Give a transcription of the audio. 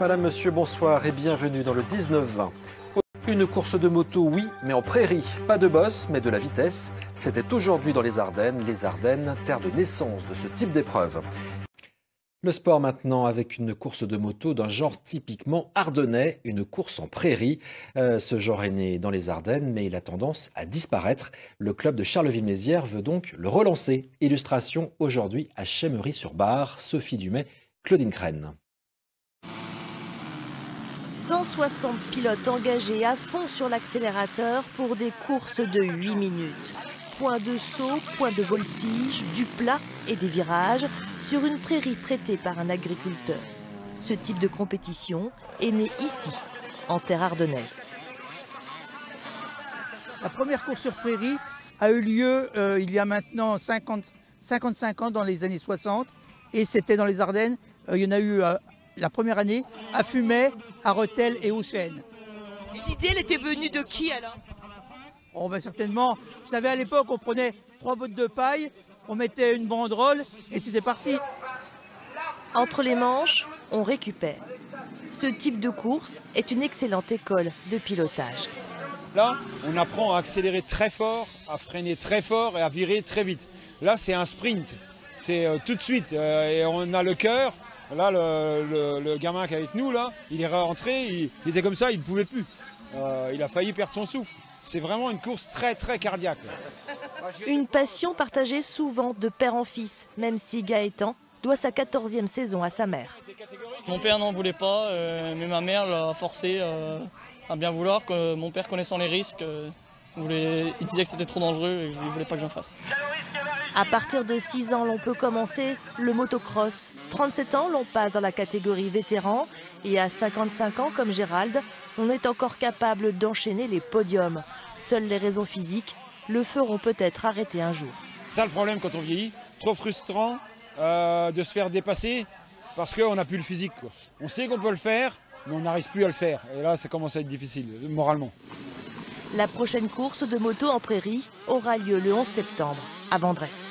Madame, monsieur, bonsoir et bienvenue dans le 19-20. Une course de moto, oui, mais en prairie. Pas de bosse, mais de la vitesse. C'était aujourd'hui dans les Ardennes, terre de naissance de ce type d'épreuve. Le sport maintenant avec une course de moto d'un genre typiquement ardennais, une course en prairie. Ce genre est né dans les Ardennes, mais il a tendance à disparaître. Le club de Charleville-Mézières veut donc le relancer. Illustration aujourd'hui à Chemmery-sur-Bar, Sophie Dumais, Claudine Crène. 160 pilotes engagés à fond sur l'accélérateur pour des courses de 8 minutes. Point de saut, point de voltige, du plat et des virages sur une prairie prêtée par un agriculteur. Ce type de compétition est né ici, en terre ardennaise. La première course sur prairie a eu lieu il y a maintenant 55 ans, dans les années 60, et c'était dans les Ardennes. Il y en a eu la première année à Fumet, à Rethel et aux Chênes. L'idée, elle était venue de qui alors? Oh, ben certainement, vous savez, à l'époque, on prenait 3 bottes de paille, on mettait une banderole et c'était parti. Entre les manches, on récupère. Ce type de course est une excellente école de pilotage. Là, on apprend à accélérer très fort, à freiner très fort et à virer très vite. Là, c'est un sprint, c'est tout de suite, et on a le cœur. Là, le gamin qui est avec nous, là, il est rentré, il était comme ça, il ne pouvait plus. Il a failli perdre son souffle. C'est vraiment une course très, très cardiaque. Une passion partagée souvent de père en fils, même si Gaëtan doit sa 14e saison à sa mère. Mon père n'en voulait pas, mais ma mère l'a forcé à bien vouloir. Que mon père, connaissant les risques, il disait que c'était trop dangereux et il ne voulait pas que j'en fasse. À partir de 6 ans, l'on peut commencer le motocross. 37 ans, l'on passe dans la catégorie vétéran. Et à 55 ans, comme Gérald, on est encore capable d'enchaîner les podiums. Seules les raisons physiques le feront peut-être arrêter un jour. C'est ça le problème quand on vieillit, trop frustrant de se faire dépasser parce qu'on n'a plus le physique, quoi. On sait qu'on peut le faire, mais on n'arrive plus à le faire. Et là, ça commence à être difficile, moralement. La prochaine course de moto en prairie aura lieu le 11 septembre à Vendresse.